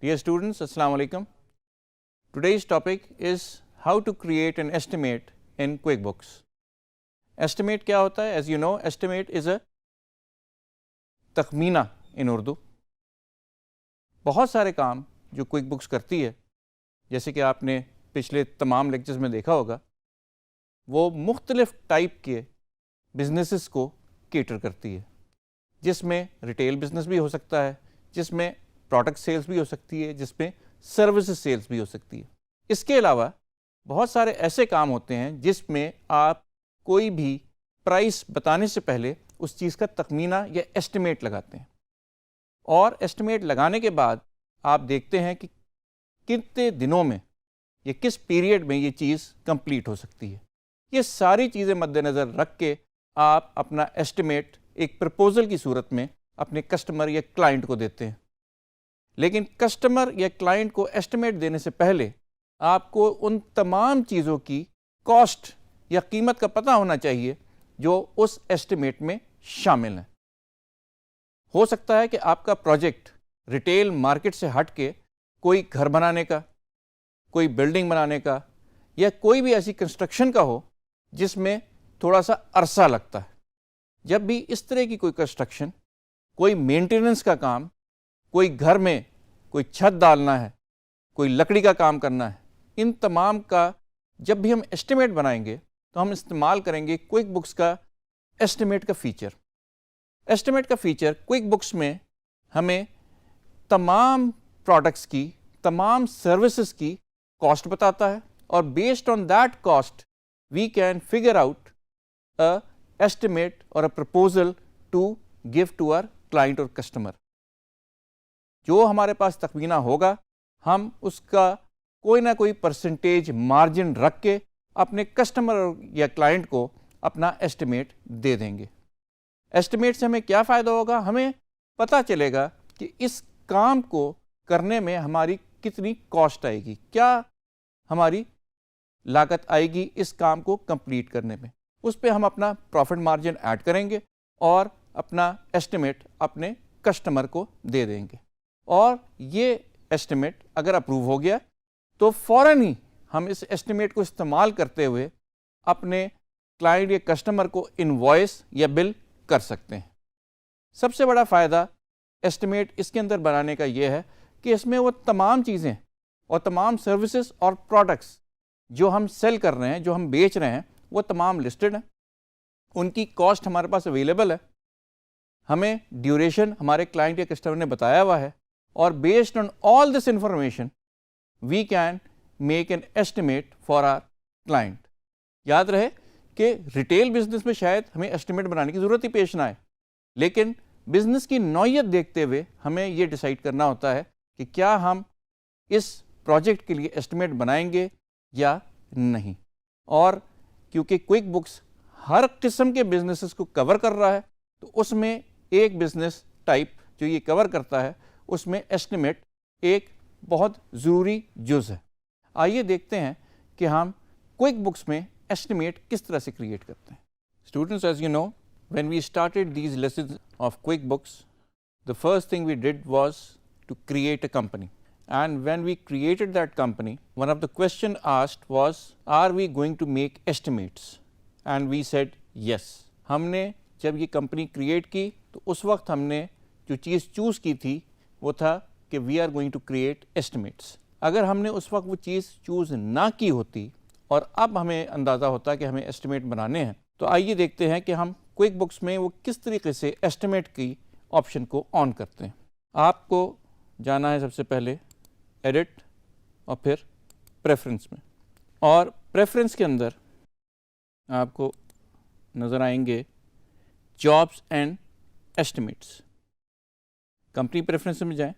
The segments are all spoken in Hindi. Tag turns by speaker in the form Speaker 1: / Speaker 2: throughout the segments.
Speaker 1: Dear students, Assalamu alaikum. Today's topic is how to create an estimate in QuickBooks. Estimate क्या होता है? As you know, estimate is a तखमीना in Urdu. बहुत सारे काम जो QuickBooks करती है, जैसे कि आपने पिछले तमाम लेक्चर्स में देखा होगा, वो मुख्तलिफ टाइप के बिजनेसेस को केटर करती है, जिसमें रिटेल बिजनेस भी हो सकता है, जिसमें प्रोडक्ट सेल्स भी हो सकती है, जिसमें सर्विसेज सेल्स भी हो सकती है। इसके अलावा बहुत सारे ऐसे काम होते हैं जिसमें आप कोई भी प्राइस बताने से पहले उस चीज़ का तखमीना या एस्टिमेट लगाते हैं, और एस्टिमेट लगाने के बाद आप देखते हैं कि कितने दिनों में या किस पीरियड में ये चीज़ कंप्लीट हो सकती है। ये सारी चीज़ें मद्देनज़र रख के आप अपना एस्टिमेट एक प्रपोजल की सूरत में अपने कस्टमर या क्लाइंट को देते हैं। लेकिन कस्टमर या क्लाइंट को एस्टिमेट देने से पहले आपको उन तमाम चीज़ों की कॉस्ट या कीमत का पता होना चाहिए जो उस एस्टिमेट में शामिल हैं। हो सकता है कि आपका प्रोजेक्ट रिटेल मार्केट से हट के कोई घर बनाने का, कोई बिल्डिंग बनाने का या कोई भी ऐसी कंस्ट्रक्शन का हो जिसमें थोड़ा सा अरसा लगता है। जब भी इस तरह की कोई कंस्ट्रक्शन, कोई मेंटेनेंस का काम, कोई घर में कोई छत डालना है, कोई लकड़ी का काम करना है, इन तमाम का जब भी हम एस्टिमेट बनाएंगे तो हम इस्तेमाल करेंगे क्विकबुक्स का एस्टिमेट का फ़ीचर। एस्टिमेट का फ़ीचर क्विकबुक्स में हमें तमाम प्रोडक्ट्स की, तमाम सर्विसेज की कॉस्ट बताता है, और based on that cost we can figure out a estimate और a proposal to give to our client और कस्टमर। जो हमारे पास तखमीना होगा, हम उसका कोई ना कोई परसेंटेज मार्जिन रख के अपने कस्टमर या क्लाइंट को अपना एस्टिमेट दे देंगे। एस्टिमेट से हमें क्या फ़ायदा होगा? हमें पता चलेगा कि इस काम को करने में हमारी कितनी कॉस्ट आएगी, क्या हमारी लागत आएगी इस काम को कंप्लीट करने में। उस पर हम अपना प्रॉफिट मार्जिन ऐड करेंगे और अपना एस्टिमेट अपने कस्टमर को दे देंगे। और ये एस्टिमेट अगर अप्रूव हो गया तो फ़ौरन ही हम इस एस्टिमेट को इस्तेमाल करते हुए अपने क्लाइंट या कस्टमर को इनवॉइस या बिल कर सकते हैं। सबसे बड़ा फ़ायदा एस्टिमेट इसके अंदर बनाने का ये है कि इसमें वो तमाम चीज़ें और तमाम सर्विसेज और प्रोडक्ट्स जो हम सेल कर रहे हैं, जो हम बेच रहे हैं, वो तमाम लिस्टेड हैं। उनकी कॉस्ट हमारे पास अवेलेबल है, हमें ड्यूरेशन हमारे क्लाइंट या कस्टमर ने बताया हुआ है, और based on all this information we can make an estimate for our client. याद रहे कि रिटेल बिजनेस में शायद हमें एस्टिमेट बनाने की ज़रूरत ही पेश ना आए, लेकिन बिजनेस की नौइयत देखते हुए हमें ये डिसाइड करना होता है कि क्या हम इस प्रोजेक्ट के लिए एस्टिमेट बनाएंगे या नहीं। और क्योंकि क्विकबुक्स हर किस्म के बिजनेसेस को कवर कर रहा है, तो उसमें एक बिजनेस टाइप जो ये कवर करता है, उसमें एस्टिमेट एक बहुत ज़रूरी जुज़ है। आइए देखते हैं कि हम क्विकबुक्स में एस्टिमेट किस तरह से क्रिएट करते हैं। Students, as you know, when we started these lessons of QuickBooks, the first thing we did was to create a company, and when we created that company, one of the question asked was, are we going to make estimates? And we said yes. हमने जब ये कंपनी क्रिएट की तो उस वक्त हमने जो चीज़ चूज़ की थी वो था कि we are going to create estimates. अगर हमने उस वक्त वो चीज़ चूज़ ना की होती और अब हमें अंदाज़ा होता कि हमें एस्टिमेट बनाने हैं, तो आइए देखते हैं कि हम क्विकबुक्स में वो किस तरीके से एस्टिमेट की ऑप्शन को ऑन करते हैं। आपको जाना है सबसे पहले एडिट और फिर प्रेफरेंस में, और प्रेफरेंस के अंदर आपको नज़र आएंगे jobs and estimates. Company preference में जाएं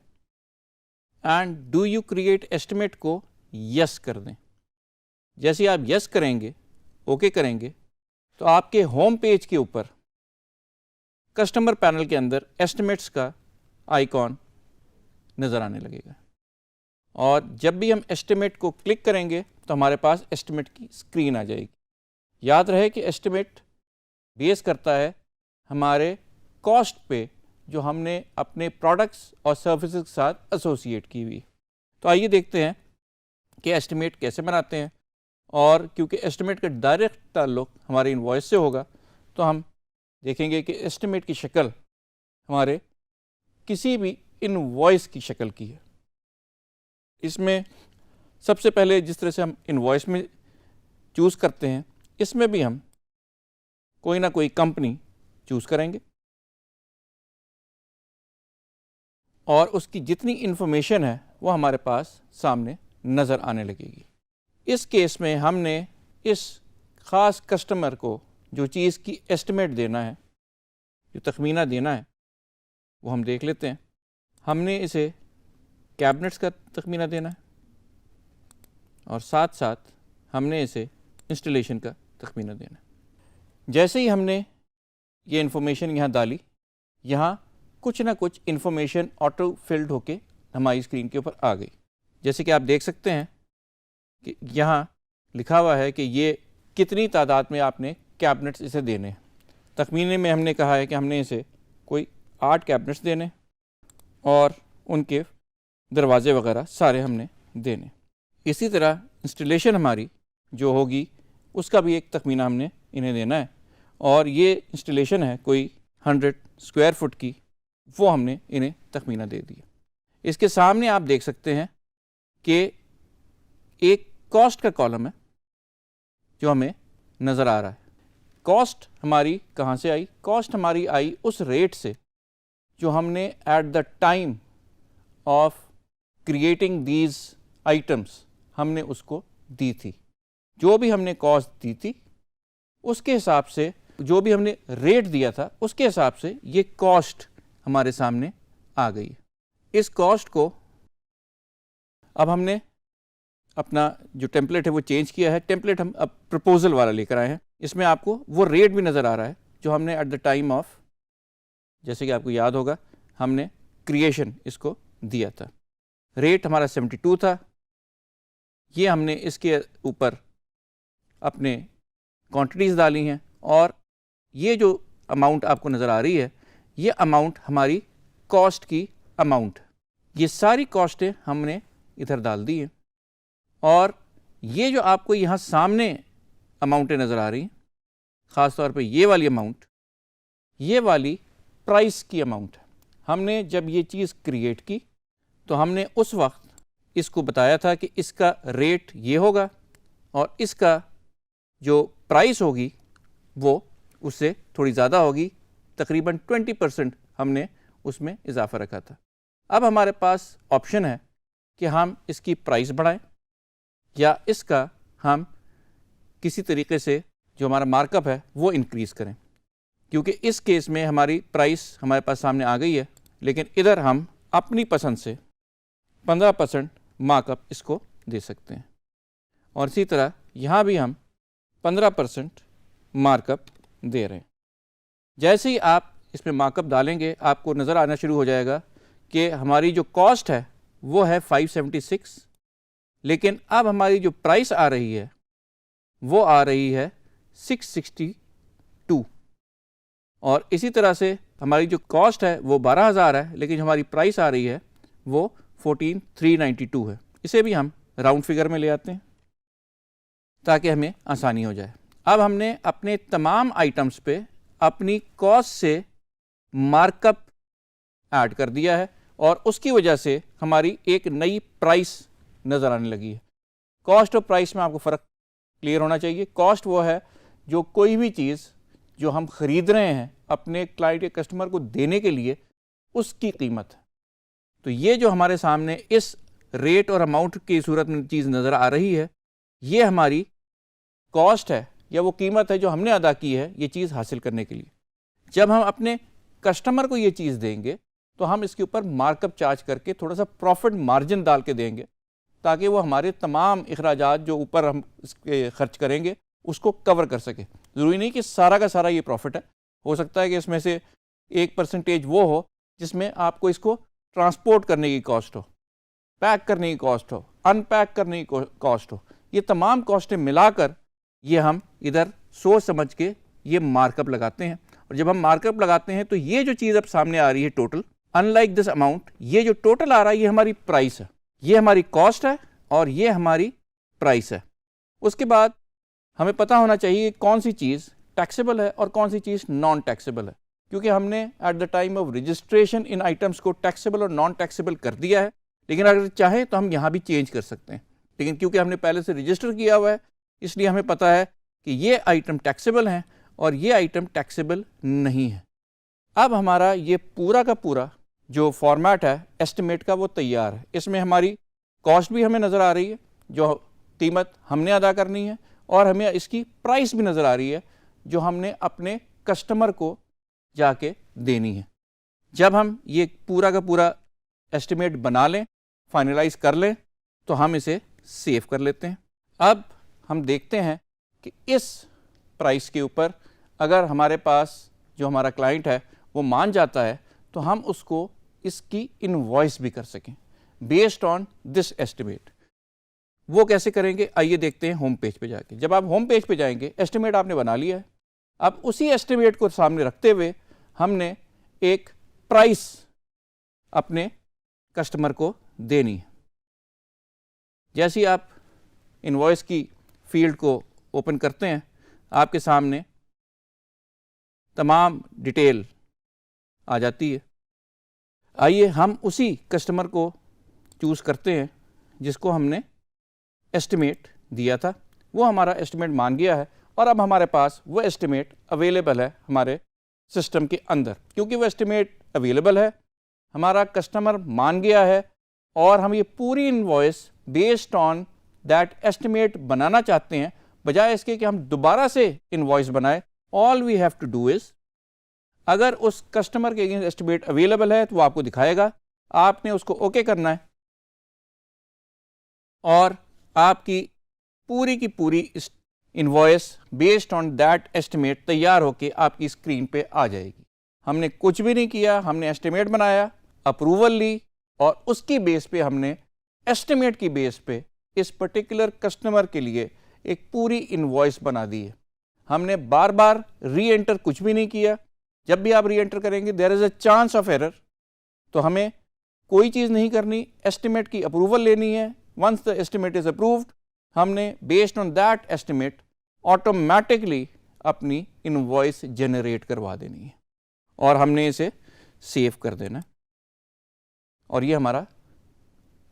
Speaker 1: and do you create estimate को यस कर दें। जैसे आप यस करेंगे, ओके करेंगे, तो आपके होम पेज के ऊपर कस्टमर पैनल के अंदर एस्टिमेट्स का आइकॉन नज़र आने लगेगा, और जब भी हम एस्टिमेट को क्लिक करेंगे तो हमारे पास एस्टिमेट की स्क्रीन आ जाएगी। याद रहे कि एस्टिमेट बेस करता है हमारे कॉस्ट पे जो हमने अपने प्रोडक्ट्स और सर्विसेज के साथ एसोसिएट की हुई। तो आइए देखते हैं कि एस्टिमेट कैसे बनाते हैं, और क्योंकि एस्टिमेट का डायरेक्ट ताल्लुक हमारे इनवॉइस से होगा तो हम देखेंगे कि एस्टिमेट की शक्ल हमारे किसी भी इनवॉइस की शक्ल की है। इसमें सबसे पहले जिस तरह से हम इनवॉइस में चूज़ करते हैं, इसमें भी हम कोई ना कोई कंपनी चूज़ करेंगे और उसकी जितनी इन्फॉर्मेशन है वो हमारे पास सामने नज़र आने लगेगी। इस केस में हमने इस ख़ास कस्टमर को जो चीज़ की एस्टिमेट देना है, जो तखमीना देना है, वो हम देख लेते हैं। हमने इसे कैबिनेट्स का तखमीना देना है और साथ साथ हमने इसे इंस्टॉलेशन का तखमीना देना है। जैसे ही हमने ये इन्फॉर्मेशन यहाँ डाली, यहाँ कुछ ना कुछ इन्फॉर्मेशन ऑटो फिल्ड होके हमारी स्क्रीन के ऊपर आ गई। जैसे कि आप देख सकते हैं कि यहाँ लिखा हुआ है कि ये कितनी तादाद में आपने कैबिनेट्स इसे देने हैं। तखमीने में हमने कहा है कि हमने इसे कोई 8 कैबिनेट्स देने और उनके दरवाजे वगैरह सारे हमने देने। इसी तरह इंस्टॉलेशन हमारी जो होगी उसका भी एक तखमीना हमने इन्हें देना है, और ये इंस्टॉलेशन है कोई 100 स्क्वायर फुट की, वो हमने इन्हें तखमीना दे दिया। इसके सामने आप देख सकते हैं कि एक कॉस्ट का कॉलम है जो हमें नज़र आ रहा है। कॉस्ट हमारी कहाँ से आई? कॉस्ट हमारी आई उस रेट से जो हमने at the time of creating these items हमने उसको दी थी। जो भी हमने कॉस्ट दी थी उसके हिसाब से, जो भी हमने रेट दिया था उसके हिसाब से ये कॉस्ट हमारे सामने आ गई है। इस कॉस्ट को अब हमने अपना जो टेम्पलेट है वो चेंज किया है। टेम्पलेट हम अब प्रपोजल वाला लेकर आए हैं। इसमें आपको वो रेट भी नज़र आ रहा है जो हमने एट द टाइम ऑफ, जैसे कि आपको याद होगा, हमने क्रिएशन इसको दिया था। रेट हमारा 72 था। ये हमने इसके ऊपर अपने क्वांटिटीज़ डाली हैं और ये जो अमाउंट आपको नज़र आ रही है ये अमाउंट हमारी कॉस्ट की अमाउंट। ये सारी कॉस्टें हमने इधर डाल दी हैं और ये जो आपको यहाँ सामने अमाउंटें नज़र आ रही हैं, ख़ास तौर पे ये वाली अमाउंट, ये वाली प्राइस की अमाउंट है। हमने जब ये चीज़ क्रिएट की तो हमने उस वक्त इसको बताया था कि इसका रेट ये होगा और इसका जो प्राइस होगी वो उससे थोड़ी ज़्यादा होगी, तकरीबन 20% हमने उसमें इजाफ़ा रखा था। अब हमारे पास ऑप्शन है कि हम इसकी प्राइस बढ़ाएं या इसका हम किसी तरीके से जो हमारा मार्कअप है वो इंक्रीज़ करें, क्योंकि इस केस में हमारी प्राइस हमारे पास सामने आ गई है, लेकिन इधर हम अपनी पसंद से 15% मार्कअप इसको दे सकते हैं और इसी तरह यहाँ भी हम 15% मार्कअप दे रहे हैं। जैसे ही आप इसमें मार्कअप डालेंगे आपको नज़र आना शुरू हो जाएगा कि हमारी जो कॉस्ट है वो है 576, लेकिन अब हमारी जो प्राइस आ रही है वो आ रही है 662, और इसी तरह से हमारी जो कॉस्ट है वो 12,000 है, लेकिन हमारी प्राइस आ रही है वो 14,392 है। इसे भी हम राउंड फिगर में ले आते हैं ताकि हमें आसानी हो जाए। अब हमने अपने तमाम आइटम्स पे अपनी कॉस्ट से मार्कअप ऐड कर दिया है और उसकी वजह से हमारी एक नई प्राइस नज़र आने लगी है। कॉस्ट और प्राइस में आपको फ़र्क क्लियर होना चाहिए। कॉस्ट वो है जो कोई भी चीज़ जो हम ख़रीद रहे हैं अपने क्लाइंट या कस्टमर को देने के लिए, उसकी कीमत है। तो ये जो हमारे सामने इस रेट और अमाउंट की सूरत में चीज़ नज़र आ रही है, ये हमारी कॉस्ट है या वो कीमत है जो हमने अदा की है ये चीज़ हासिल करने के लिए। जब हम अपने कस्टमर को ये चीज़ देंगे तो हम इसके ऊपर मार्कअप चार्ज करके थोड़ा सा प्रॉफिट मार्जिन डाल के देंगे ताकि वो हमारे तमाम अखराजात जो ऊपर हम इसके खर्च करेंगे उसको कवर कर सके। ज़रूरी नहीं कि सारा का सारा ये प्रॉफिट है, हो सकता है कि इसमें से 1% वो हो जिसमें आपको इसको ट्रांसपोर्ट करने की कॉस्ट हो, पैक करने की कॉस्ट हो, अनपैक करने की कॉस्ट हो। ये तमाम कॉस्टें मिलाकर ये हम इधर सोच समझ के ये मार्कअप लगाते हैं, और जब हम मार्कअप लगाते हैं तो ये जो चीज़ अब सामने आ रही है टोटल, अनलाइक दिस अमाउंट, ये जो टोटल आ रहा है ये हमारी प्राइस है। ये हमारी कॉस्ट है और ये हमारी प्राइस है। उसके बाद हमें पता होना चाहिए कौन सी चीज़ टैक्सेबल है और कौन सी चीज़ नॉन टैक्सेबल है, क्योंकि हमने at the time of registration in items को टैक्सेबल और नॉन टैक्सेबल कर दिया है, लेकिन अगर चाहें तो हम यहाँ भी चेंज कर सकते हैं। लेकिन क्योंकि हमने पहले से रजिस्टर किया हुआ है, इसलिए हमें पता है कि ये आइटम टैक्सेबल हैं और ये आइटम टैक्सेबल नहीं है। अब हमारा ये पूरा का पूरा जो फॉर्मेट है एस्टिमेट का वो तैयार है। इसमें हमारी कॉस्ट भी हमें नज़र आ रही है, जो कीमत हमने अदा करनी है, और हमें इसकी प्राइस भी नज़र आ रही है जो हमने अपने कस्टमर को जाके देनी है। जब हम ये पूरा का पूरा एस्टिमेट बना लें, फाइनलाइज कर लें, तो हम इसे सेव कर लेते हैं। अब हम देखते हैं कि इस प्राइस के ऊपर अगर हमारे पास जो हमारा क्लाइंट है वो मान जाता है तो हम उसको इसकी इनवॉइस भी कर सकें बेस्ड ऑन दिस एस्टिमेट। वो कैसे करेंगे आइए देखते हैं होम पेज पे जाके। जब आप होम पेज पे जाएंगे, एस्टिमेट आपने बना लिया है। अब उसी एस्टिमेट को सामने रखते हुए हमने एक प्राइस अपने कस्टमर को देनी है। जैसे ही आप इनवॉइस की फील्ड को ओपन करते हैं, आपके सामने तमाम डिटेल आ जाती है। आइए हम उसी कस्टमर को चूज़ करते हैं जिसको हमने एस्टिमेट दिया था। वो हमारा एस्टिमेट मान गया है और अब हमारे पास वो एस्टिमेट अवेलेबल है हमारे सिस्टम के अंदर। क्योंकि वो एस्टिमेट अवेलेबल है, हमारा कस्टमर मान गया है और हम ये पूरी invoice based on that estimate बनाना चाहते हैं, बजाय इसके कि हम दोबारा से इनवॉइस बनाए। All we have to do is, अगर उस कस्टमर के अगेंस्ट एस्टिमेट अवेलेबल है तो वो आपको दिखाएगा, आपने उसको ओके करना है और आपकी पूरी की पूरी invoice based on that estimate तैयार होके आपकी स्क्रीन पे आ जाएगी। हमने कुछ भी नहीं किया, हमने एस्टिमेट बनाया, अप्रूवल ली और उसकी बेस पे हमने एस्टिमेट की बेस पे इस पर्टिकुलर कस्टमर के लिए एक पूरी इनवॉइस बना दी है। हमने बार बार री एंटर कुछ भी नहीं किया। जब भी आप री एंटर करेंगे there is a chance of error, तो हमें कोई चीज़ नहीं करनी, एस्टिमेट की अप्रूवल लेनी है। Once the estimate is approved, हमने based on that estimate automatically अपनी इनवॉइस जनरेट करवा देनी है और हमने इसे सेव कर देना है। और ये हमारा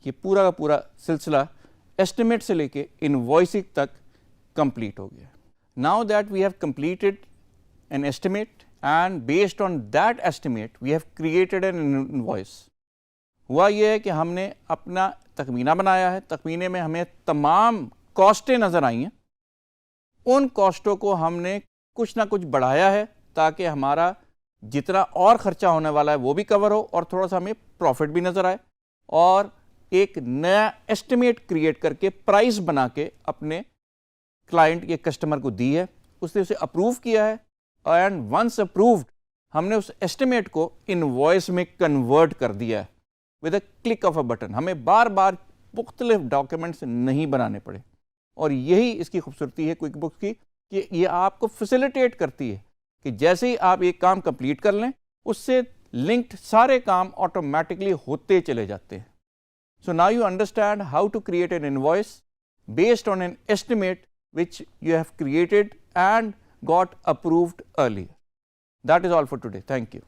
Speaker 1: ये पूरा का पूरा सिलसिला एस्टिमेट से लेके इनवॉइसिंग तक कंप्लीट हो गया। Now that we have completed an estimate and based on that estimate we have created an invoice. हुआ ये है कि हमने अपना तखमीना बनाया है, तखमीने में हमें तमाम कॉस्टें नज़र आई हैं। उन कॉस्टों को हमने कुछ ना कुछ बढ़ाया है ताकि हमारा जितना और ख़र्चा होने वाला है वो भी कवर हो और थोड़ा सा हमें प्रॉफिट भी नज़र आए, और एक नया एस्टिमेट क्रिएट करके प्राइस बना के अपने क्लाइंट के कस्टमर को दी है। उसने उसे अप्रूव किया है एंड वंस अप्रूव्ड हमने उस एस्टिमेट को इनवॉइस में कन्वर्ट कर दिया है with a click of a button. हमें बार बार मुख्तलिफ डॉक्यूमेंट्स नहीं बनाने पड़े, और यही इसकी खूबसूरती है क्विक बुक्स की कि ये आपको फैसिलिटेट करती है कि जैसे ही आप एक काम कंप्लीट कर लें उससे लिंक्ड सारे काम ऑटोमेटिकली होते चले जाते हैं। So now you understand how to create an invoice based on an estimate which you have created and got approved earlier. That is all for today. Thank you.